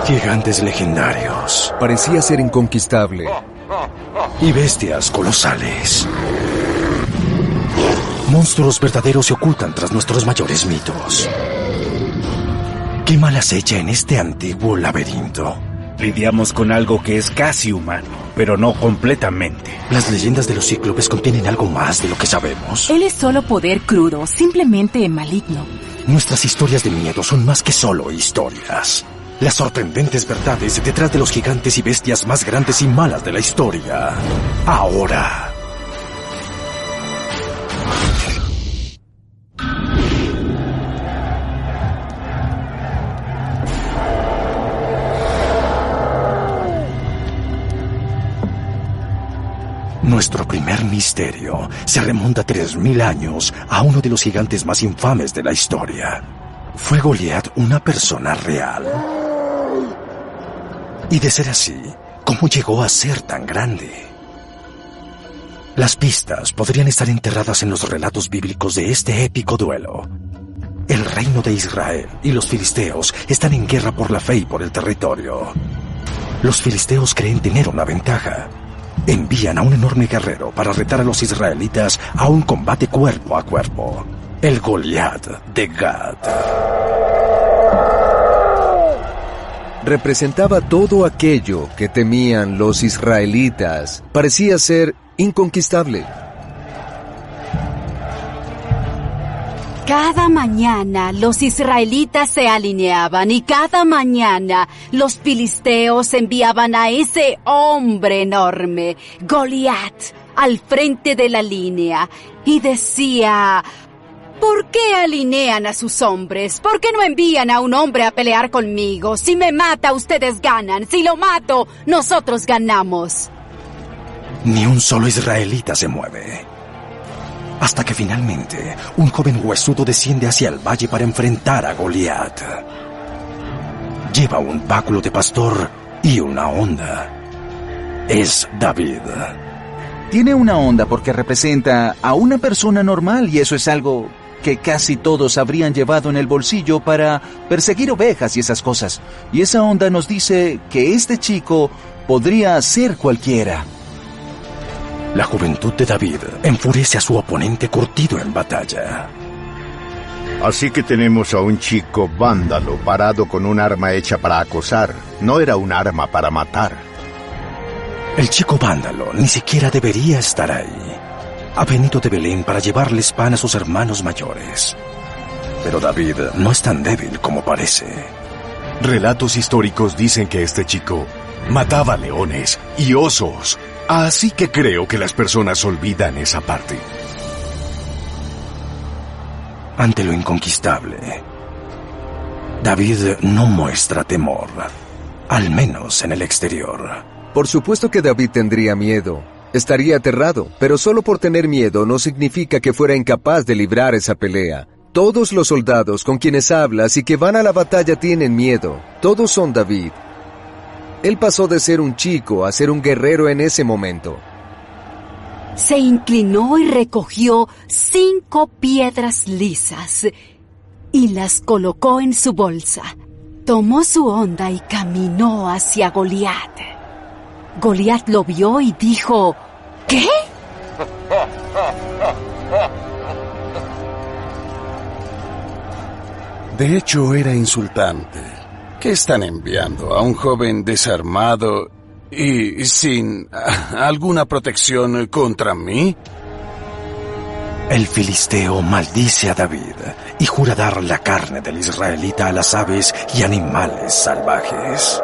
Gigantes legendarios. Parecía ser inconquistable. Y bestias colosales. Monstruos verdaderos se ocultan tras nuestros mayores mitos. ¿Qué mal acecha en este antiguo laberinto? Lidiamos con algo que es casi humano, pero no completamente. Las leyendas de los cíclopes contienen algo más de lo que sabemos. Él es solo poder crudo, simplemente maligno. Nuestras historias de miedo son más que solo historias. Las sorprendentes verdades detrás de los gigantes y bestias más grandes y malas de la historia. Ahora. Nuestro primer misterio se remonta 3000 años a uno de los gigantes más infames de la historia. ¿Fue Goliat una persona real? Y de ser así, ¿cómo llegó a ser tan grande? Las pistas podrían estar enterradas en los relatos bíblicos de este épico duelo. El reino de Israel y los filisteos están en guerra por la fe y por el territorio. Los filisteos creen tener una ventaja. Envían a un enorme guerrero para retar a los israelitas a un combate cuerpo a cuerpo. El Goliat de Gad. Representaba todo aquello que temían los israelitas. Parecía ser inconquistable. Cada mañana los israelitas se alineaban y cada mañana los filisteos enviaban a ese hombre enorme, Goliat, al frente de la línea y decía: ¿por qué alinean a sus hombres? ¿Por qué no envían a un hombre a pelear conmigo? Si me mata, ustedes ganan. Si lo mato, nosotros ganamos. Ni un solo israelita se mueve. Hasta que finalmente un joven huesudo desciende hacia el valle para enfrentar a Goliat. Lleva un báculo de pastor y una honda. Es David. Tiene una honda porque representa a una persona normal y eso es algo que casi todos habrían llevado en el bolsillo para perseguir ovejas y esas cosas. Y esa honda nos dice que este chico podría ser cualquiera. La juventud de David enfurece a su oponente curtido en batalla. Así que tenemos a un chico vándalo parado con un arma hecha para acosar. No era un arma para matar. El chico vándalo ni siquiera debería estar ahí. Ha venido de Belén para llevarles pan a sus hermanos mayores. Pero David no es tan débil como parece. Relatos históricos dicen que este chico mataba leones y osos. Así que creo que las personas olvidan esa parte. Ante lo inconquistable, David no muestra temor, al menos en el exterior. Por supuesto que David tendría miedo. Estaría aterrado, pero solo por tener miedo no significa que fuera incapaz de librar esa pelea. Todos los soldados con quienes hablas y que van a la batalla tienen miedo. Todos son David. Él pasó de ser un chico a ser un guerrero en ese momento. Se inclinó y recogió 5 piedras lisas y las colocó en su bolsa. Tomó su honda y caminó hacia Goliat. Goliat lo vio y dijo: ¿qué? De hecho, era insultante. ¿Qué están enviando? ¿A un joven desarmado y sin alguna protección contra mí? El filisteo maldice a David y jura dar la carne del israelita a las aves y animales salvajes.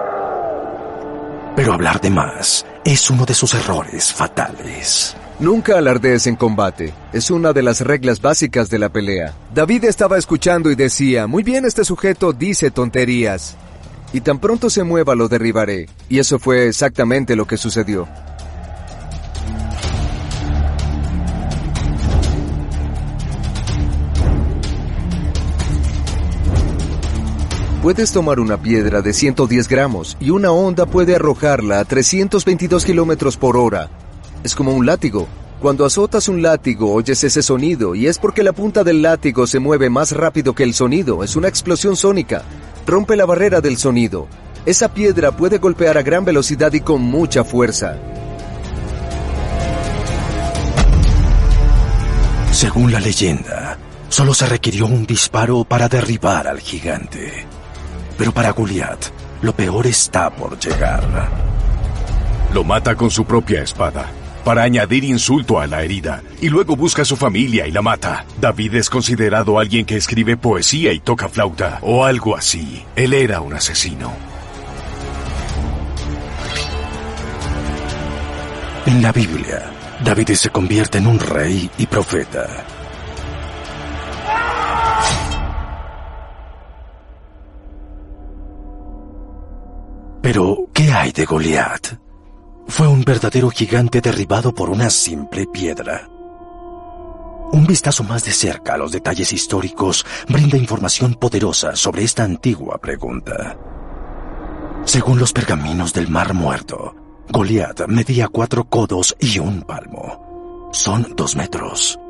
Pero hablar de más es uno de sus errores fatales. Nunca alardees en combate. Es una de las reglas básicas de la pelea. David estaba escuchando y decía: muy bien, este sujeto dice tonterías. Y tan pronto se mueva lo derribaré. Y eso fue exactamente lo que sucedió. Puedes tomar una piedra de 110 gramos y una honda puede arrojarla a 322 kilómetros por hora. Es como un látigo. Cuando azotas un látigo oyes ese sonido y es porque la punta del látigo se mueve más rápido que el sonido. Es una explosión sónica. Rompe la barrera del sonido. Esa piedra puede golpear a gran velocidad y con mucha fuerza. Según la leyenda, solo se requirió un disparo para derribar al gigante. Pero para Goliat, lo peor está por llegar. Lo mata con su propia espada, para añadir insulto a la herida, y luego busca a su familia y la mata. David es considerado alguien que escribe poesía y toca flauta, o algo así. Él era un asesino. En la Biblia, David se convierte en un rey y profeta. Pero, ¿qué hay de Goliat? Fue un verdadero gigante derribado por una simple piedra. Un vistazo más de cerca a los detalles históricos brinda información poderosa sobre esta antigua pregunta. Según los pergaminos del Mar Muerto, Goliat medía 4 codos y 1 palmo. Son 2 metros.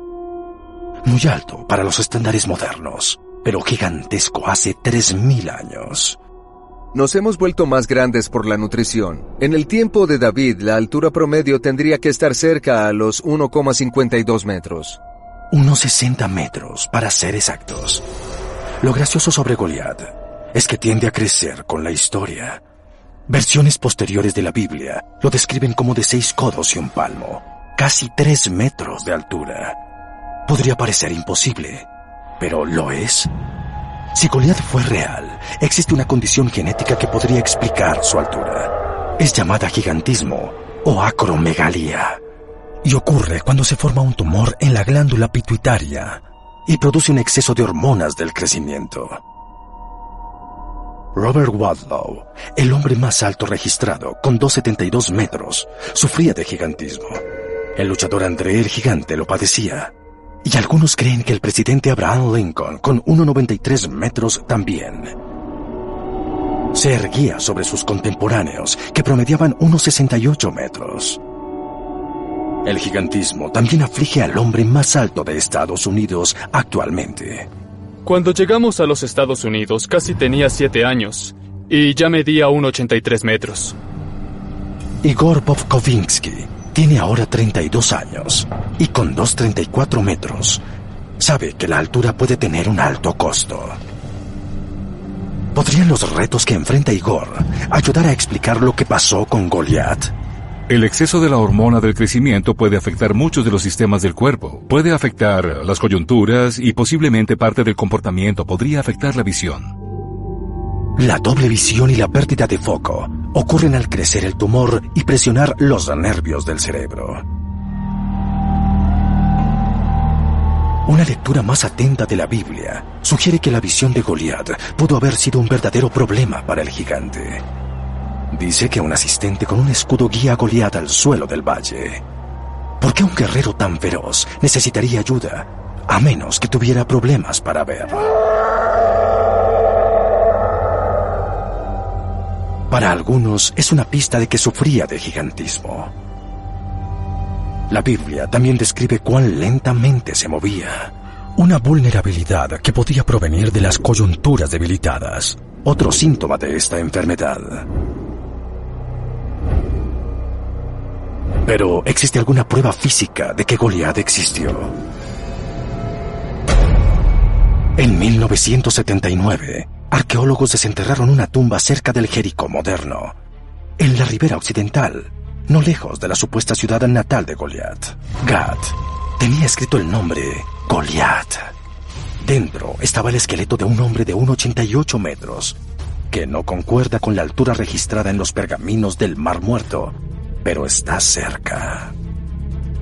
Muy alto para los estándares modernos, pero gigantesco hace 3000 años. Nos hemos vuelto más grandes por la nutrición. En el tiempo de David, la altura promedio tendría que estar cerca a los 1,52 metros. Unos 60 metros, para ser exactos. Lo gracioso sobre Goliat es que tiende a crecer con la historia. Versiones posteriores de la Biblia lo describen como de 6 codos y 1 palmo, casi 3 metros de altura. Podría parecer imposible, pero ¿lo es? Si Goliat fue real, existe una condición genética que podría explicar su altura. Es llamada gigantismo o acromegalía. Y ocurre cuando se forma un tumor en la glándula pituitaria y produce un exceso de hormonas del crecimiento. Robert Wadlow, el hombre más alto registrado, con 2,72 metros, sufría de gigantismo. El luchador André el Gigante lo padecía. Y algunos creen que el presidente Abraham Lincoln, con 1,93 metros, también. Se erguía sobre sus contemporáneos, que promediaban 1,68 metros. El gigantismo también aflige al hombre más alto de Estados Unidos actualmente. Cuando llegamos a los Estados Unidos, casi tenía 7 años, y ya medía 1,83 metros. Igor Bovkovinsky tiene ahora 32 años, y con 2,34 metros, sabe que la altura puede tener un alto costo. ¿Podrían los retos que enfrenta Igor ayudar a explicar lo que pasó con Goliat? El exceso de la hormona del crecimiento puede afectar muchos de los sistemas del cuerpo. Puede afectar las coyunturas y posiblemente parte del comportamiento. Podría afectar la visión. La doble visión y la pérdida de foco ocurren al crecer el tumor y presionar los nervios del cerebro. Una lectura más atenta de la Biblia sugiere que la visión de Goliat pudo haber sido un verdadero problema para el gigante. Dice que un asistente con un escudo guía a Goliat al suelo del valle. ¿Por qué un guerrero tan feroz necesitaría ayuda, a menos que tuviera problemas para ver? Para algunos es una pista de que sufría de gigantismo. La Biblia también describe cuán lentamente se movía. Una vulnerabilidad que podía provenir de las coyunturas debilitadas, otro síntoma de esta enfermedad. Pero, ¿existe alguna prueba física de que Goliat existió? En 1979, arqueólogos desenterraron una tumba cerca del Jericó moderno, en la ribera occidental, no lejos de la supuesta ciudad natal de Goliat. Gat tenía escrito el nombre Goliat. Dentro estaba el esqueleto de un hombre de 1,88 metros, que no concuerda con la altura registrada en los pergaminos del Mar Muerto, pero está cerca.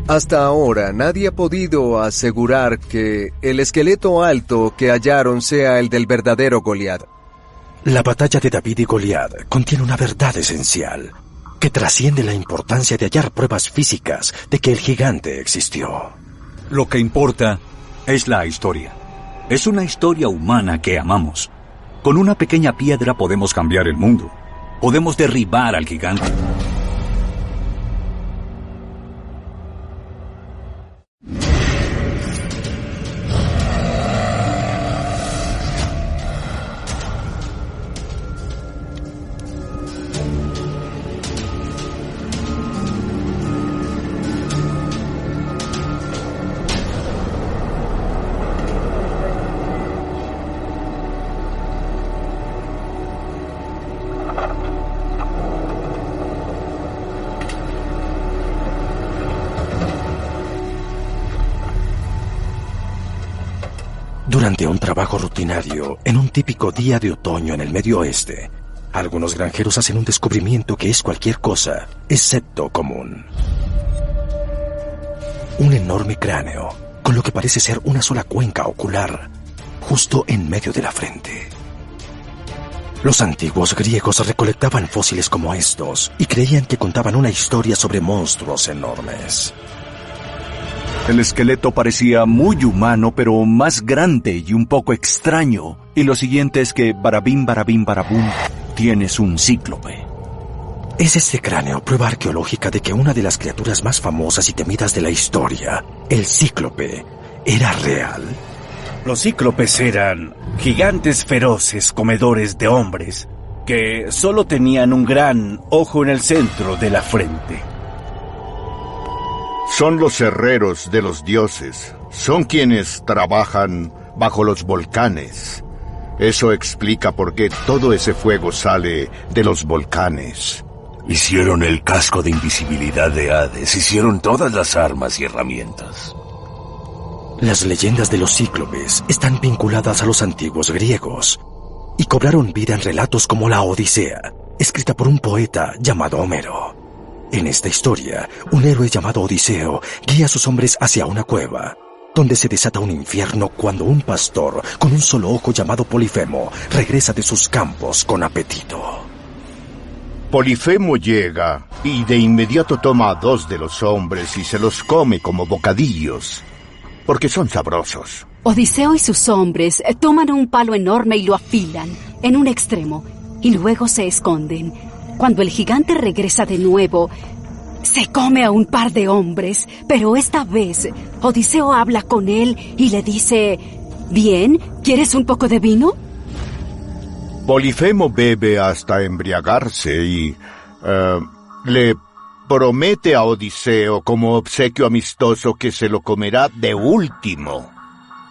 Hasta ahora nadie ha podido asegurar que el esqueleto alto que hallaron sea el del verdadero Goliat. La batalla de David y Goliat contiene una verdad esencial que trasciende la importancia de hallar pruebas físicas de que el gigante existió. Lo que importa es la historia. Es una historia humana que amamos. Con una pequeña piedra podemos cambiar el mundo. Podemos derribar al gigante. Durante un trabajo rutinario, en un típico día de otoño en el Medio Oeste, algunos granjeros hacen un descubrimiento que es cualquier cosa, excepto común. Un enorme cráneo, con lo que parece ser una sola cuenca ocular, justo en medio de la frente. Los antiguos griegos recolectaban fósiles como estos y creían que contaban una historia sobre monstruos enormes. El esqueleto parecía muy humano, pero más grande y un poco extraño. Y lo siguiente es que, barabim, barabum, tienes un cíclope. ¿Es este cráneo prueba arqueológica de que una de las criaturas más famosas y temidas de la historia, el cíclope, era real? Los cíclopes eran gigantes feroces comedores de hombres que solo tenían un gran ojo en el centro de la frente. Son los herreros de los dioses. Son quienes trabajan bajo los volcanes. Eso explica por qué todo ese fuego sale de los volcanes. Hicieron el casco de invisibilidad de Hades. Hicieron todas las armas y herramientas. Las leyendas de los cíclopes están vinculadas a los antiguos griegos y cobraron vida en relatos como la Odisea, escrita por un poeta llamado Homero. En esta historia, un héroe llamado Odiseo guía a sus hombres hacia una cueva, donde se desata un infierno cuando un pastor con un solo ojo llamado Polifemo regresa de sus campos con apetito. Polifemo llega y de inmediato toma a 2 de los hombres y se los come como bocadillos, porque son sabrosos. Odiseo y sus hombres toman un palo enorme y lo afilan en un extremo y luego se esconden. Cuando el gigante regresa de nuevo, se come a un par de hombres, pero esta vez Odiseo habla con él y le dice: «Bien, ¿quieres un poco de vino?». Polifemo bebe hasta embriagarse y le promete a Odiseo como obsequio amistoso que se lo comerá de último.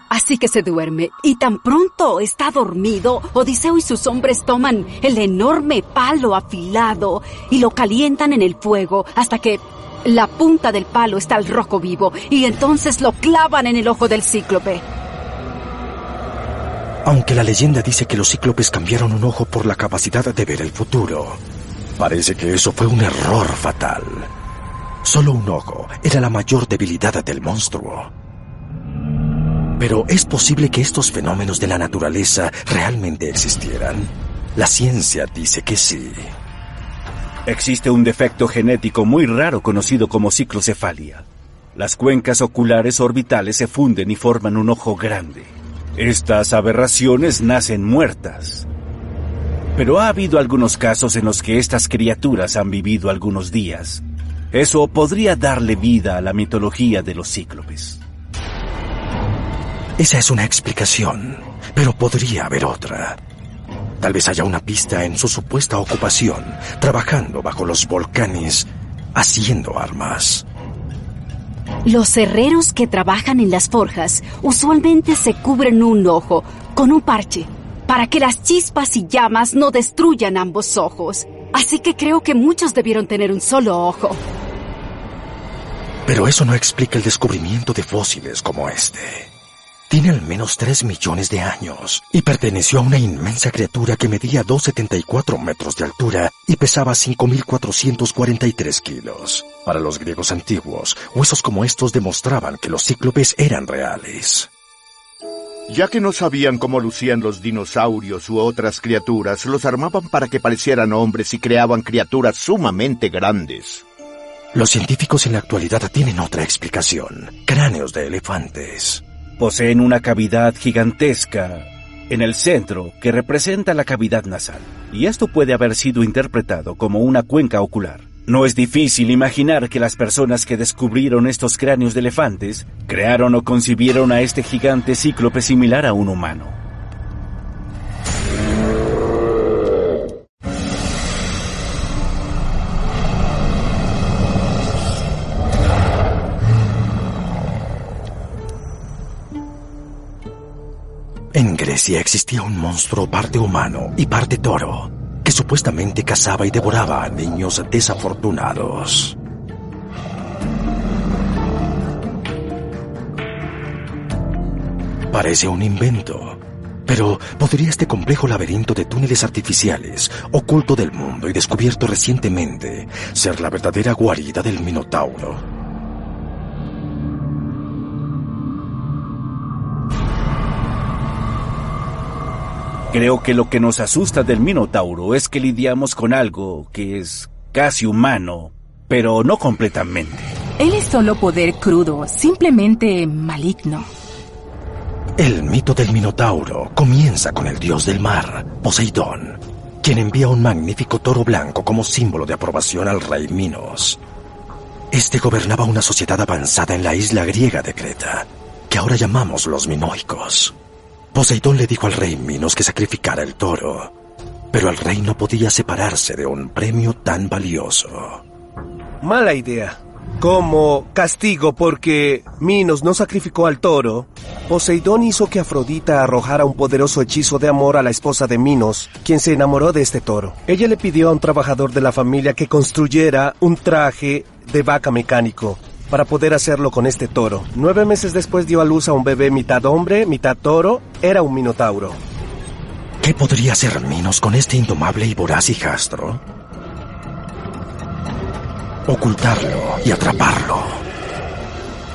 Así que se duerme, y tan pronto está dormido, Odiseo y sus hombres toman el enorme palo afilado y lo calientan en el fuego hasta que la punta del palo está al rojo vivo, y entonces lo clavan en el ojo del cíclope. Aunque la leyenda dice que los cíclopes cambiaron un ojo por la capacidad de ver el futuro, parece que eso fue un error fatal. Solo un ojo era la mayor debilidad del monstruo. Pero ¿es posible que estos fenómenos de la naturaleza realmente existieran? La ciencia dice que sí. Existe un defecto genético muy raro conocido como ciclocefalia. Las cuencas oculares orbitales se funden y forman un ojo grande. Estas aberraciones nacen muertas. Pero ha habido algunos casos en los que estas criaturas han vivido algunos días. Eso podría darle vida a la mitología de los cíclopes. Esa es una explicación, pero podría haber otra. Tal vez haya una pista en su supuesta ocupación, trabajando bajo los volcanes, haciendo armas. Los herreros que trabajan en las forjas usualmente se cubren un ojo con un parche para que las chispas y llamas no destruyan ambos ojos. Así que creo que muchos debieron tener un solo ojo. Pero eso no explica el descubrimiento de fósiles como este. Tiene al menos 3 millones de años y perteneció a una inmensa criatura que medía 2,74 metros de altura y pesaba 5.443 kilos. Para los griegos antiguos, huesos como estos demostraban que los cíclopes eran reales. Ya que no sabían cómo lucían los dinosaurios u otras criaturas, los armaban para que parecieran hombres y creaban criaturas sumamente grandes. Los científicos en la actualidad tienen otra explicación: cráneos de elefantes. Poseen una cavidad gigantesca en el centro que representa la cavidad nasal, y esto puede haber sido interpretado como una cuenca ocular. No es difícil imaginar que las personas que descubrieron estos cráneos de elefantes crearon o concibieron a este gigante cíclope similar a un humano. En Grecia existía un monstruo parte humano y parte toro, que supuestamente cazaba y devoraba a niños desafortunados. Parece un invento. Pero ¿podría este complejo laberinto de túneles artificiales, oculto del mundo y descubierto recientemente, ser la verdadera guarida del Minotauro? Creo que lo que nos asusta del Minotauro es que lidiamos con algo que es casi humano, pero no completamente. Él es solo poder crudo, simplemente maligno. El mito del Minotauro comienza con el dios del mar, Poseidón, quien envía un magnífico toro blanco como símbolo de aprobación al rey Minos. Este gobernaba una sociedad avanzada en la isla griega de Creta, que ahora llamamos los minoicos. Poseidón le dijo al rey Minos que sacrificara el toro, pero el rey no podía separarse de un premio tan valioso. Mala idea. Como castigo porque Minos no sacrificó al toro, Poseidón hizo que Afrodita arrojara un poderoso hechizo de amor a la esposa de Minos, quien se enamoró de este toro. Ella le pidió a un trabajador de la familia que construyera un traje de vaca mecánico para poder hacerlo con este toro. 9 meses después dio a luz a un bebé mitad hombre, mitad toro. Era un minotauro. ¿Qué podría hacer Minos con este indomable y voraz hijastro? Ocultarlo y atraparlo.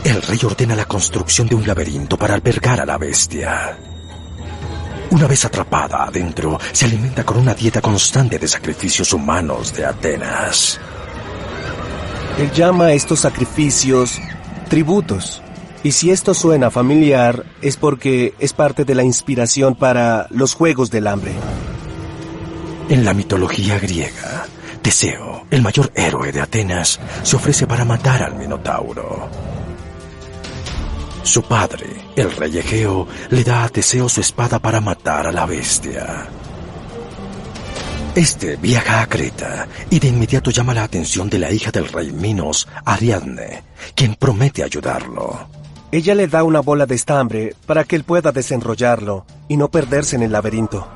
El rey ordena la construcción de un laberinto para albergar a la bestia. Una vez atrapada adentro, se alimenta con una dieta constante de sacrificios humanos de Atenas. Él llama a estos sacrificios tributos. Y si esto suena familiar, es porque es parte de la inspiración para los Juegos del Hambre. En la mitología griega, Teseo, el mayor héroe de Atenas, se ofrece para matar al Minotauro. Su padre, el rey Egeo, le da a Teseo su espada para matar a la bestia. Este viaja a Creta y de inmediato llama la atención de la hija del rey Minos, Ariadne, quien promete ayudarlo. Ella le da una bola de estambre para que él pueda desenrollarlo y no perderse en el laberinto.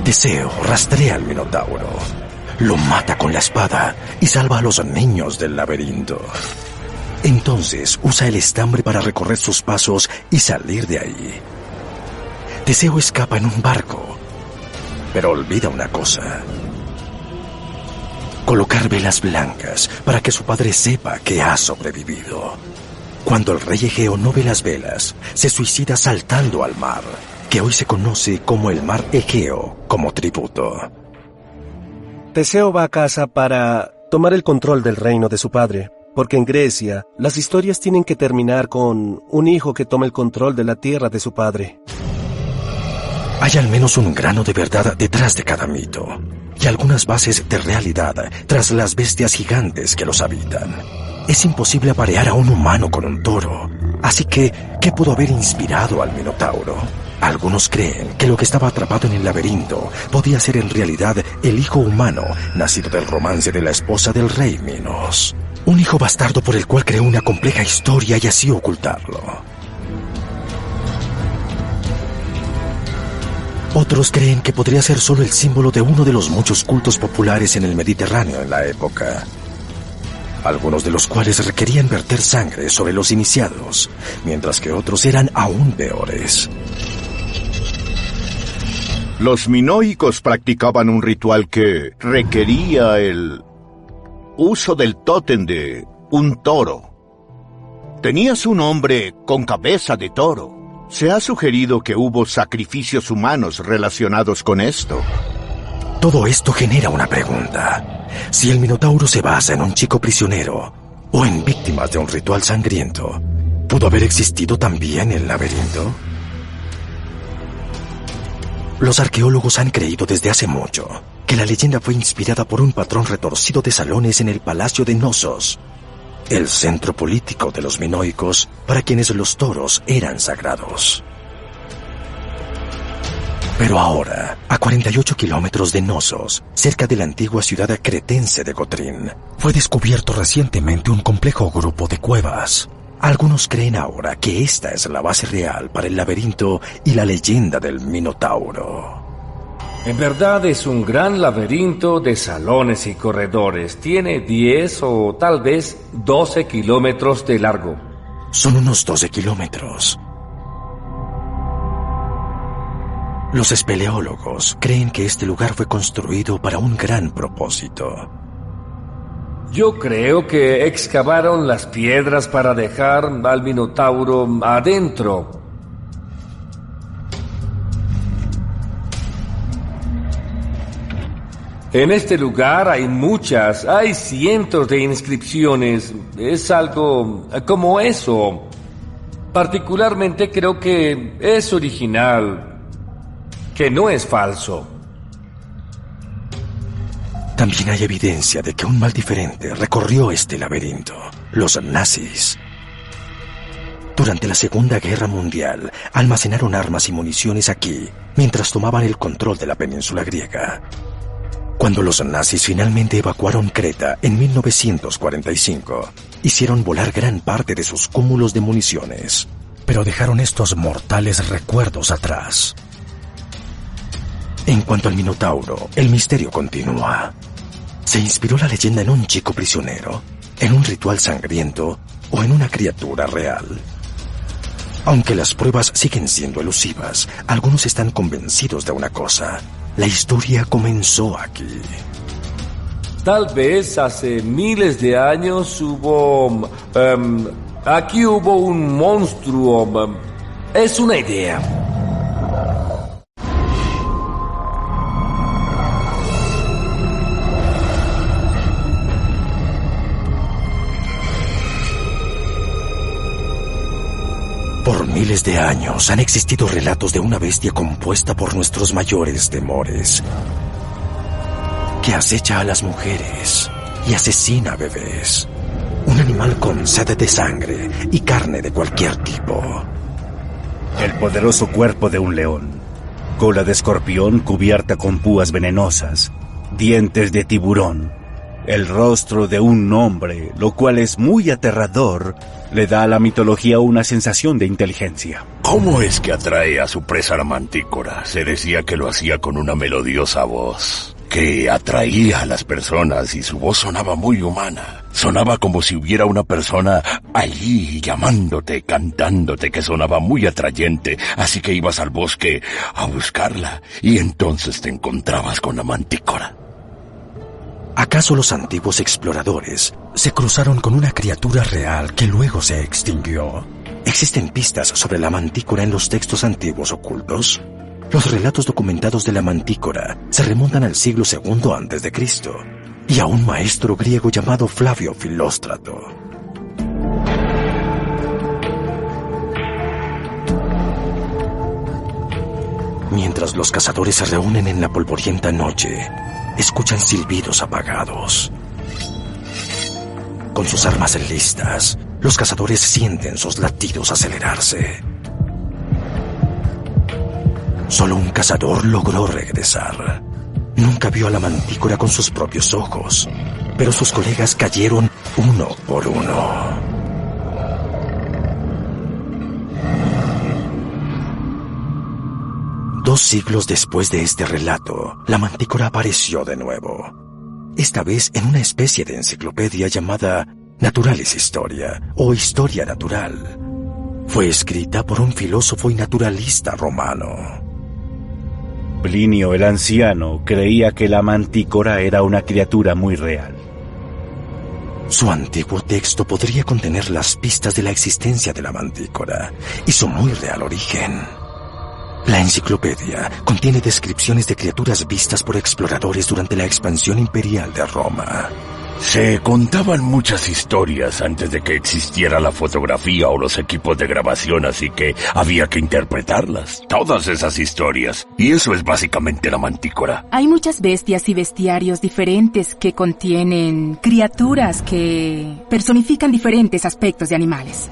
Teseo rastrea al Minotauro, lo mata con la espada y salva a los niños del laberinto. Entonces usa el estambre para recorrer sus pasos y salir de ahí. Teseo escapa en un barco, pero olvida una cosa: colocar velas blancas para que su padre sepa que ha sobrevivido. Cuando el rey Egeo no ve las velas, se suicida saltando al mar, que hoy se conoce como el mar Egeo, como tributo. Teseo va a casa para tomar el control del reino de su padre, porque en Grecia las historias tienen que terminar con un hijo que toma el control de la tierra de su padre. Hay al menos un grano de verdad detrás de cada mito, y algunas bases de realidad tras las bestias gigantes que los habitan. Es imposible aparear a un humano con un toro, así que, ¿qué pudo haber inspirado al Minotauro? Algunos creen que lo que estaba atrapado en el laberinto podía ser en realidad el hijo humano nacido del romance de la esposa del rey Minos. Un hijo bastardo por el cual creó una compleja historia y así ocultarlo. Otros creen que podría ser solo el símbolo de uno de los muchos cultos populares en el Mediterráneo en la época, algunos de los cuales requerían verter sangre sobre los iniciados, mientras que otros eran aún peores. Los minoicos practicaban un ritual que requería el uso del tótem de un toro. Tenía su nombre con cabeza de toro. Se ha sugerido que hubo sacrificios humanos relacionados con esto. Todo esto genera una pregunta. Si el Minotauro se basa en un chico prisionero o en víctimas de un ritual sangriento, ¿pudo haber existido también el laberinto? Los arqueólogos han creído desde hace mucho que la leyenda fue inspirada por un patrón retorcido de salones en el palacio de Knossos, el centro político de los minoicos, para quienes los toros eran sagrados. Pero ahora, a 48 kilómetros de Knossos, cerca de la antigua ciudad cretense de Gotrin, fue descubierto recientemente un complejo grupo de cuevas. Algunos creen ahora que esta es la base real para el laberinto y la leyenda del Minotauro. En verdad es un gran laberinto de salones y corredores. Tiene 10 o tal vez 12 kilómetros de largo. Son unos 12 kilómetros. Los espeleólogos creen que este lugar fue construido para un gran propósito. Yo creo que excavaron las piedras para dejar al Minotauro adentro. En este lugar hay cientos de inscripciones. Es algo como eso. Particularmente creo que es original, que no es falso. También hay evidencia de que un mal diferente recorrió este laberinto: los nazis. Durante la Segunda Guerra Mundial, almacenaron armas y municiones aquí, mientras tomaban el control de la península griega. Cuando los nazis finalmente evacuaron Creta en 1945, hicieron volar gran parte de sus cúmulos de municiones, pero dejaron estos mortales recuerdos atrás. En cuanto al Minotauro, el misterio continúa. ¿Se inspiró la leyenda en un chico prisionero, en un ritual sangriento o en una criatura real? Aunque las pruebas siguen siendo elusivas, algunos están convencidos de una cosa: la historia comenzó aquí. Tal vez hace miles de años aquí hubo un monstruo. Es una idea. Por miles de años han existido relatos de una bestia compuesta por nuestros mayores temores, que acecha a las mujeres y asesina a bebés. Un animal con sed de sangre y carne de cualquier tipo. El poderoso cuerpo de un león, cola de escorpión cubierta con púas venenosas, dientes de tiburón, el rostro de un hombre, lo cual es muy aterrador, le da a la mitología una sensación de inteligencia. ¿Cómo es que atrae a su presa la mantícora? Se decía que lo hacía con una melodiosa voz, que atraía a las personas y su voz sonaba muy humana. Sonaba como si hubiera una persona allí llamándote, cantándote, que sonaba muy atrayente. Así que ibas al bosque a buscarla y entonces te encontrabas con la mantícora. ¿Acaso los antiguos exploradores se cruzaron con una criatura real que luego se extinguió? ¿Existen pistas sobre la mantícora en los textos antiguos ocultos? Los relatos documentados de la mantícora se remontan al siglo II a.C. y a un maestro griego llamado Flavio Filóstrato. Mientras los cazadores se reúnen en la polvorienta noche, escuchan silbidos apagados. Con sus armas listas, los cazadores sienten sus latidos acelerarse. Solo un cazador logró regresar. Nunca vio a la mantícora con sus propios ojos, pero sus colegas cayeron uno por uno. Dos siglos después de este relato, la mantícora apareció de nuevo. Esta vez en una especie de enciclopedia llamada Naturalis Historia o Historia Natural. Fue escrita por un filósofo y naturalista romano. Plinio el Anciano creía que la mantícora era una criatura muy real. Su antiguo texto podría contener las pistas de la existencia de la mantícora y su muy real origen. La enciclopedia contiene descripciones de criaturas vistas por exploradores durante la expansión imperial de Roma. Se contaban muchas historias antes de que existiera la fotografía o los equipos de grabación, así que había que interpretarlas, todas esas historias. Y eso es básicamente la mantícora. Hay muchas bestias y bestiarios diferentes que contienen criaturas que personifican diferentes aspectos de animales.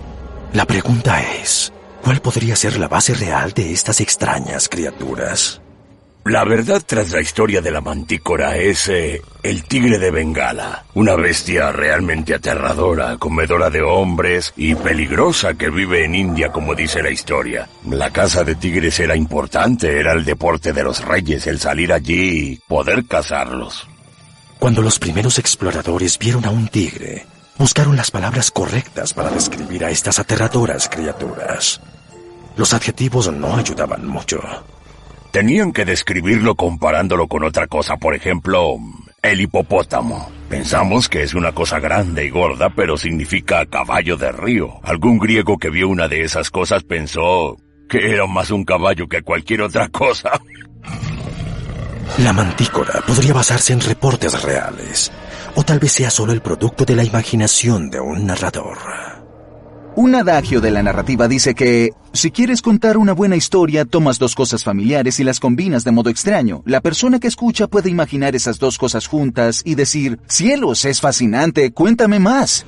La pregunta es, ¿cuál podría ser la base real de estas extrañas criaturas? La verdad tras la historia de la mantícora es el tigre de Bengala, una bestia realmente aterradora, comedora de hombres y peligrosa que vive en India, como dice la historia. La caza de tigres era importante, era el deporte de los reyes, el salir allí y poder cazarlos. Cuando los primeros exploradores vieron a un tigre, buscaron las palabras correctas para describir a estas aterradoras criaturas. Los adjetivos no ayudaban mucho. Tenían que describirlo comparándolo con otra cosa, por ejemplo, el hipopótamo. Pensamos que es una cosa grande y gorda, pero significa caballo de río. Algún griego que vio una de esas cosas pensó que era más un caballo que cualquier otra cosa. La mantícora podría basarse en reportes reales, o tal vez sea solo el producto de la imaginación de un narrador. Un adagio de la narrativa dice que, si quieres contar una buena historia, tomas dos cosas familiares y las combinas de modo extraño. La persona que escucha puede imaginar esas dos cosas juntas y decir, ¡cielos, es fascinante, cuéntame más!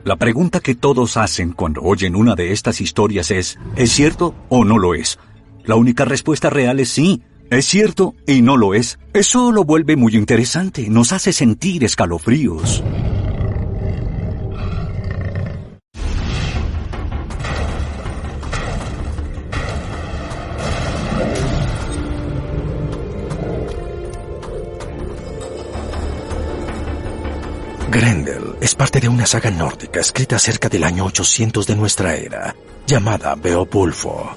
La pregunta que todos hacen cuando oyen una de estas historias ¿es cierto o no lo es? La única respuesta real es sí. Es cierto y no lo es. Eso lo vuelve muy interesante, nos hace sentir escalofríos. Grendel es parte de una saga nórdica escrita cerca del año 800 de nuestra era, llamada Beowulfo.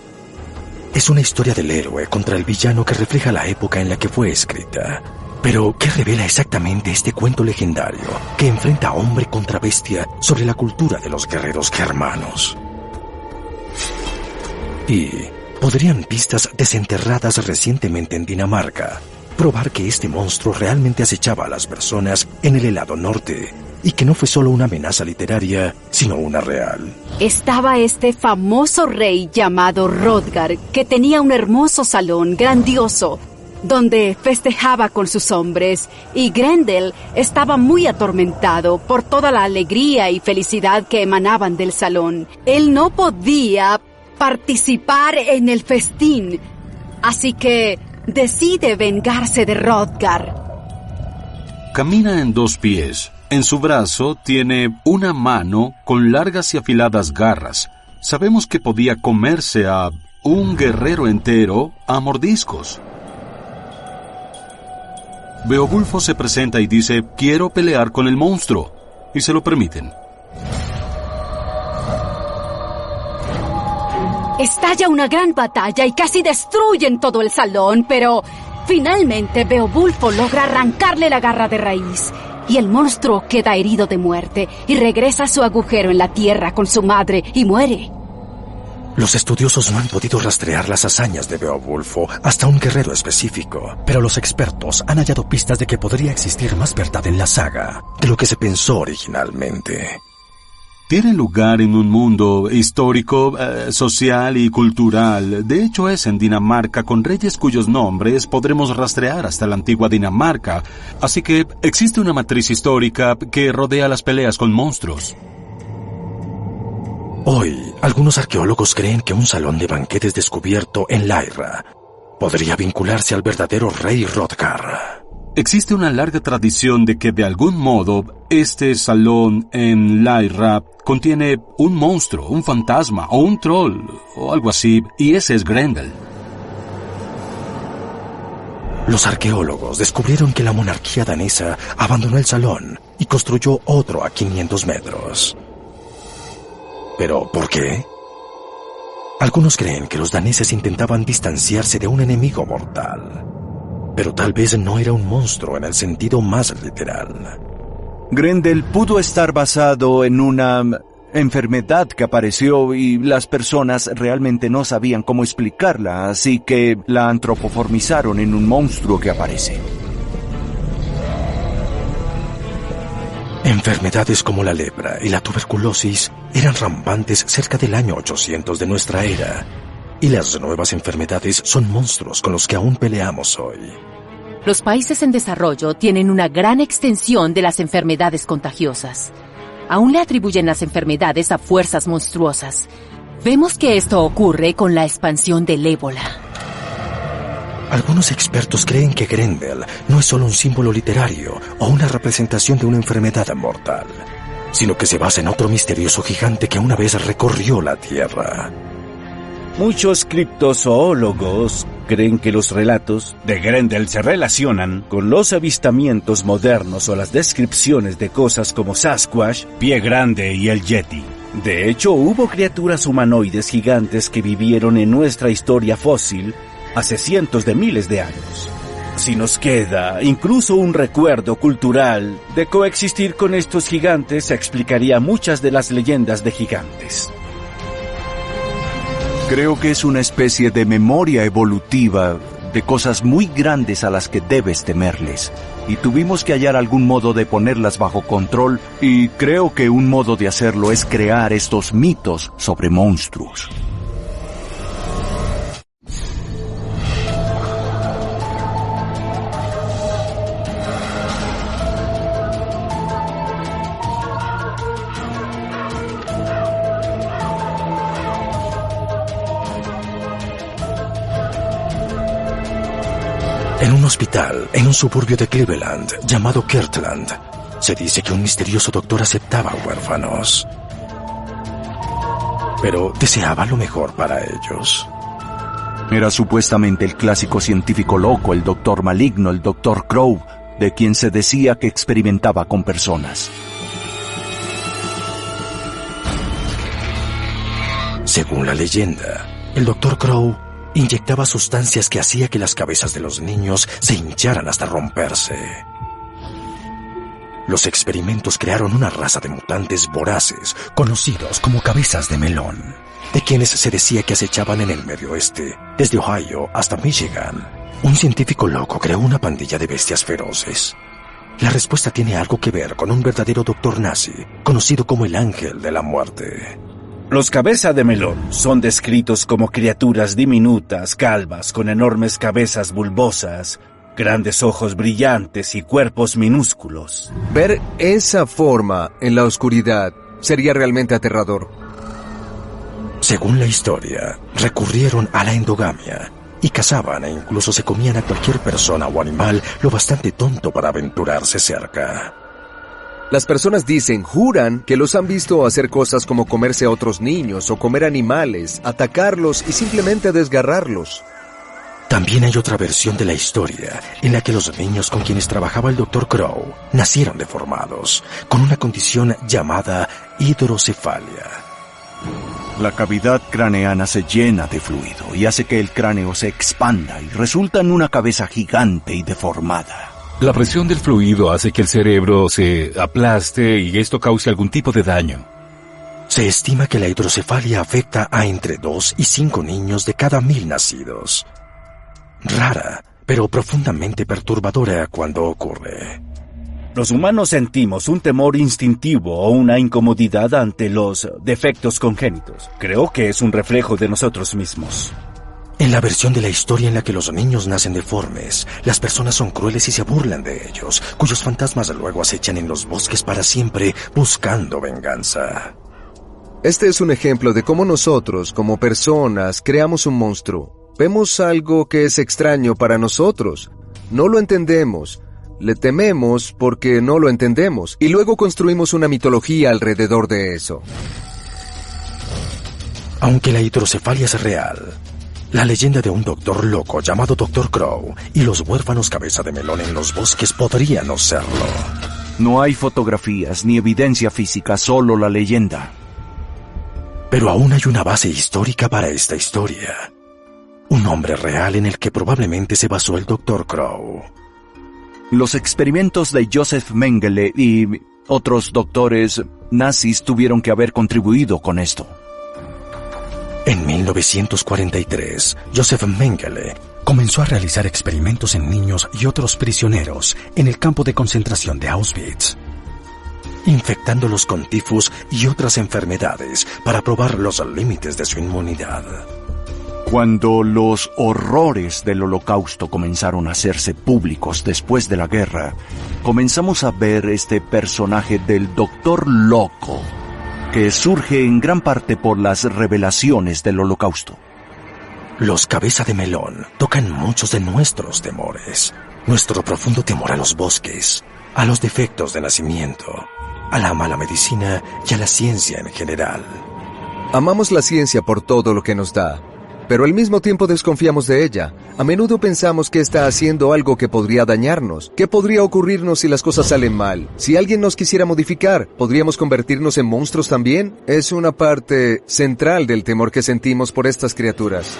Es una historia del héroe contra el villano que refleja la época en la que fue escrita. Pero, ¿qué revela exactamente este cuento legendario que enfrenta hombre contra bestia sobre la cultura de los guerreros germanos? Y ¿podrían pistas desenterradas recientemente en Dinamarca probar que este monstruo realmente acechaba a las personas en el helado norte y que no fue solo una amenaza literaria, sino una real? Estaba este famoso rey llamado Hroðgar, que tenía un hermoso salón grandioso, donde festejaba con sus hombres, y Grendel estaba muy atormentado por toda la alegría y felicidad que emanaban del salón. Él no podía participar en el festín, así que decide vengarse de Hroðgar. Camina en dos pies. En su brazo tiene una mano con largas y afiladas garras. Sabemos que podía comerse a un guerrero entero a mordiscos. Beowulfo se presenta y dice, quiero pelear con el monstruo, y se lo permiten. Estalla una gran batalla y casi destruyen todo el salón, pero finalmente Beowulfo logra arrancarle la garra de raíz, y el monstruo queda herido de muerte y regresa a su agujero en la tierra con su madre y muere. Los estudiosos no han podido rastrear las hazañas de Beowulfo hasta un guerrero específico, pero los expertos han hallado pistas de que podría existir más verdad en la saga de lo que se pensó originalmente. Tiene lugar en un mundo histórico, social y cultural. De hecho, es en Dinamarca, con reyes cuyos nombres podremos rastrear hasta la antigua Dinamarca. Así que existe una matriz histórica que rodea las peleas con monstruos. Hoy, algunos arqueólogos creen que un salón de banquetes descubierto en Laira podría vincularse al verdadero rey Hroðgar. Existe una larga tradición de que de algún modo este salón en Laira contiene un monstruo, un fantasma o un troll o algo así, y ese es Grendel. Los arqueólogos descubrieron que la monarquía danesa abandonó el salón y construyó otro a 500 metros. ¿Pero por qué? Algunos creen que los daneses intentaban distanciarse de un enemigo mortal, pero tal vez no era un monstruo en el sentido más literal. Grendel pudo estar basado en una enfermedad que apareció y las personas realmente no sabían cómo explicarla, así que la antropoformizaron en un monstruo que aparece. Enfermedades como la lepra y la tuberculosis eran rampantes cerca del año 800 de nuestra era, y las nuevas enfermedades son monstruos con los que aún peleamos hoy. Los países en desarrollo tienen una gran extensión de las enfermedades contagiosas. Aún le atribuyen las enfermedades a fuerzas monstruosas. Vemos que esto ocurre con la expansión del ébola. Algunos expertos creen que Grendel no es solo un símbolo literario o una representación de una enfermedad mortal, sino que se basa en otro misterioso gigante que una vez recorrió la Tierra. Muchos criptozoólogos creen que los relatos de Grendel se relacionan con los avistamientos modernos o las descripciones de cosas como Sasquatch, Pie Grande y el Yeti. De hecho, hubo criaturas humanoides gigantes que vivieron en nuestra historia fósil hace cientos de miles de años. Si nos queda incluso un recuerdo cultural de coexistir con estos gigantes, explicaría muchas de las leyendas de gigantes. Creo que es una especie de memoria evolutiva de cosas muy grandes a las que debes temerles. Y tuvimos que hallar algún modo de ponerlas bajo control, y creo que un modo de hacerlo es crear estos mitos sobre monstruos. En un hospital, en un suburbio de Cleveland, llamado Kirtland, se dice que un misterioso doctor aceptaba huérfanos. Pero deseaba lo mejor para ellos. Era supuestamente el clásico científico loco, el doctor maligno, el doctor Crow, de quien se decía que experimentaba con personas. Según la leyenda, el doctor Crow inyectaba sustancias que hacía que las cabezas de los niños se hincharan hasta romperse. Los experimentos crearon una raza de mutantes voraces, conocidos como cabezas de melón, de quienes se decía que acechaban en el medio oeste, desde Ohio hasta Michigan. Un científico loco creó una pandilla de bestias feroces. La respuesta tiene algo que ver con un verdadero doctor nazi, conocido como el Ángel de la Muerte. Los cabeza de melón son descritos como criaturas diminutas, calvas, con enormes cabezas bulbosas, grandes ojos brillantes y cuerpos minúsculos. Ver esa forma en la oscuridad sería realmente aterrador. Según la historia, recurrieron a la endogamia y cazaban e incluso se comían a cualquier persona o animal lo bastante tonto para aventurarse cerca. Las personas juran que los han visto hacer cosas como comerse a otros niños o comer animales, atacarlos y simplemente desgarrarlos. También hay otra versión de la historia en la que los niños con quienes trabajaba el Dr. Crow nacieron deformados, con una condición llamada hidrocefalia. La cavidad craneana se llena de fluido y hace que el cráneo se expanda y resulta en una cabeza gigante y deformada. La presión del fluido hace que el cerebro se aplaste y esto cause algún tipo de daño. Se estima que la hidrocefalia afecta a entre 2 y 5 niños de cada 1000 nacidos. Rara, pero profundamente perturbadora cuando ocurre. Los humanos sentimos un temor instintivo o una incomodidad ante los defectos congénitos. Creo que es un reflejo de nosotros mismos. En la versión de la historia en la que los niños nacen deformes, las personas son crueles y se burlan de ellos, cuyos fantasmas luego acechan en los bosques para siempre buscando venganza. Este es un ejemplo de cómo nosotros, como personas, creamos un monstruo. Vemos algo que es extraño para nosotros. No lo entendemos. Le tememos porque no lo entendemos. Y luego construimos una mitología alrededor de eso. Aunque la hidrocefalia es real, la leyenda de un doctor loco llamado Dr. Crow y los huérfanos cabeza de melón en los bosques podría no serlo. No hay fotografías ni evidencia física, solo la leyenda. Pero aún hay una base histórica para esta historia. Un hombre real en el que probablemente se basó el Dr. Crow. Los experimentos de Joseph Mengele y otros doctores nazis tuvieron que haber contribuido con esto. En 1943, Joseph Mengele comenzó a realizar experimentos en niños y otros prisioneros en el campo de concentración de Auschwitz, infectándolos con tifus y otras enfermedades para probar los límites de su inmunidad. Cuando los horrores del Holocausto comenzaron a hacerse públicos después de la guerra, comenzamos a ver este personaje del Doctor Loco, que surge en gran parte por las revelaciones del Holocausto. Los cabeza de melón tocan muchos de nuestros temores. Nuestro profundo temor a los bosques, a los defectos de nacimiento, a la mala medicina y a la ciencia en general. Amamos la ciencia por todo lo que nos da, pero al mismo tiempo desconfiamos de ella. A menudo pensamos que está haciendo algo que podría dañarnos. ¿Qué podría ocurrirnos si las cosas salen mal? Si alguien nos quisiera modificar, ¿podríamos convertirnos en monstruos también? Es una parte central del temor que sentimos por estas criaturas.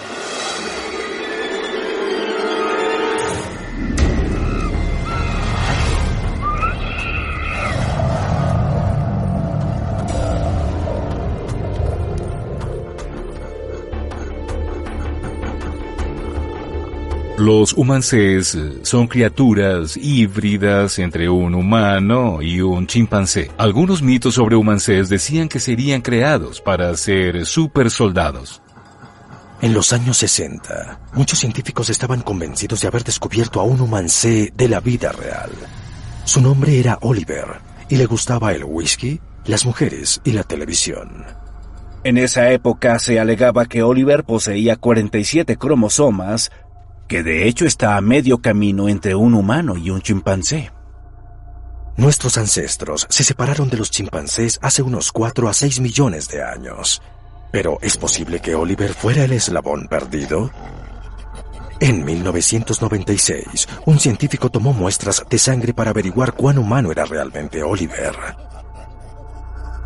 Los humancés son criaturas híbridas entre un humano y un chimpancé. Algunos mitos sobre humancés decían que serían creados para ser supersoldados. En los años 60, muchos científicos estaban convencidos de haber descubierto a un humancé de la vida real. Su nombre era Oliver y le gustaba el whisky, las mujeres y la televisión. En esa época se alegaba que Oliver poseía 47 cromosomas, que de hecho está a medio camino entre un humano y un chimpancé. Nuestros ancestros se separaron de los chimpancés hace unos 4 a 6 millones de años. Pero ¿es posible que Oliver fuera el eslabón perdido? En 1996, un científico tomó muestras de sangre para averiguar cuán humano era realmente Oliver.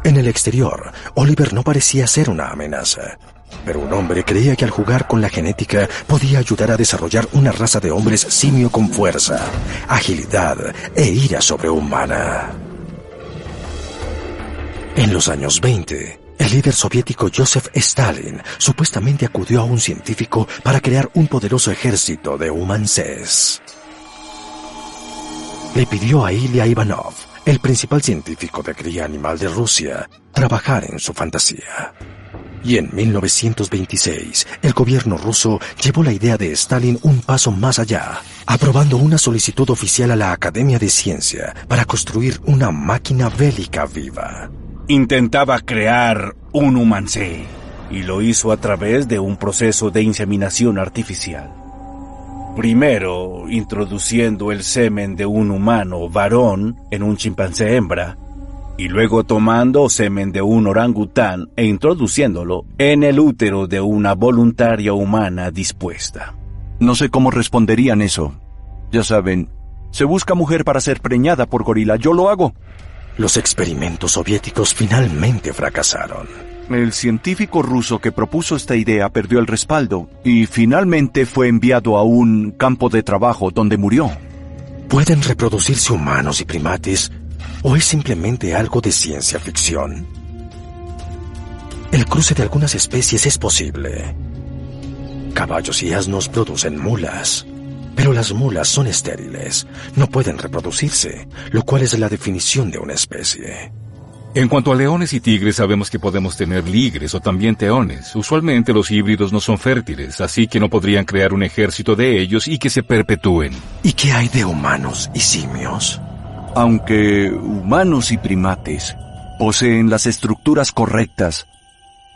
En el exterior, Oliver no parecía ser una amenaza, pero un hombre creía que al jugar con la genética podía ayudar a desarrollar una raza de hombres simio con fuerza, agilidad e ira sobrehumana. En los años 20, el líder soviético Joseph Stalin supuestamente acudió a un científico para crear un poderoso ejército de humancés. Le pidió a Ilya Ivanov, el principal científico de cría animal de Rusia, trabajar en su fantasía. Y en 1926, el gobierno ruso llevó la idea de Stalin un paso más allá, aprobando una solicitud oficial a la Academia de Ciencia para construir una máquina bélica viva. Intentaba crear un humancé, y lo hizo a través de un proceso de inseminación artificial. Primero, introduciendo el semen de un humano varón en un chimpancé hembra, y luego tomando semen de un orangután e introduciéndolo en el útero de una voluntaria humana dispuesta. No sé cómo responderían eso. Ya saben, se busca mujer para ser preñada por gorila, yo lo hago. Los experimentos soviéticos finalmente fracasaron. El científico ruso que propuso esta idea perdió el respaldo y finalmente fue enviado a un campo de trabajo donde murió. ¿Pueden reproducirse humanos y primates o es simplemente algo de ciencia ficción? El cruce de algunas especies es posible. Caballos y asnos producen mulas, pero las mulas son estériles, no pueden reproducirse, lo cual es la definición de una especie. En cuanto a leones y tigres, sabemos que podemos tener ligres o también teones. Usualmente los híbridos no son fértiles, así que no podrían crear un ejército de ellos y que se perpetúen. ¿Y qué hay de humanos y simios? Aunque humanos y primates poseen las estructuras correctas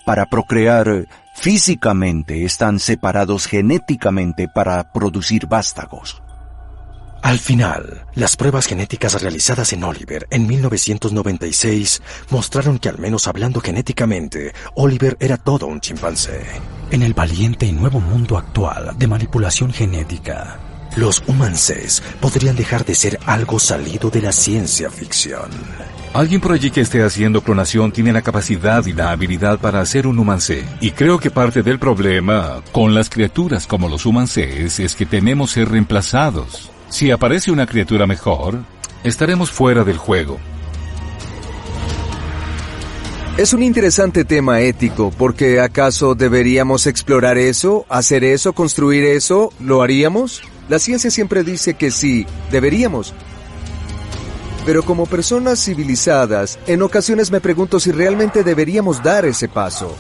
para procrear, físicamente están separados genéticamente para producir vástagos. Al final, las pruebas genéticas realizadas en Oliver en 1996 mostraron que, al menos hablando genéticamente, Oliver era todo un chimpancé. En el valiente y nuevo mundo actual de manipulación genética, los humancés podrían dejar de ser algo salido de la ciencia ficción. Alguien por allí que esté haciendo clonación tiene la capacidad y la habilidad para hacer un humancé. Y creo que parte del problema con las criaturas como los humancés es que tememos ser reemplazados. Si aparece una criatura mejor, estaremos fuera del juego. Es un interesante tema ético, porque ¿acaso deberíamos explorar eso, hacer eso, construir eso? ¿Lo haríamos? La ciencia siempre dice que sí, deberíamos. Pero como personas civilizadas, en ocasiones me pregunto si realmente deberíamos dar ese paso.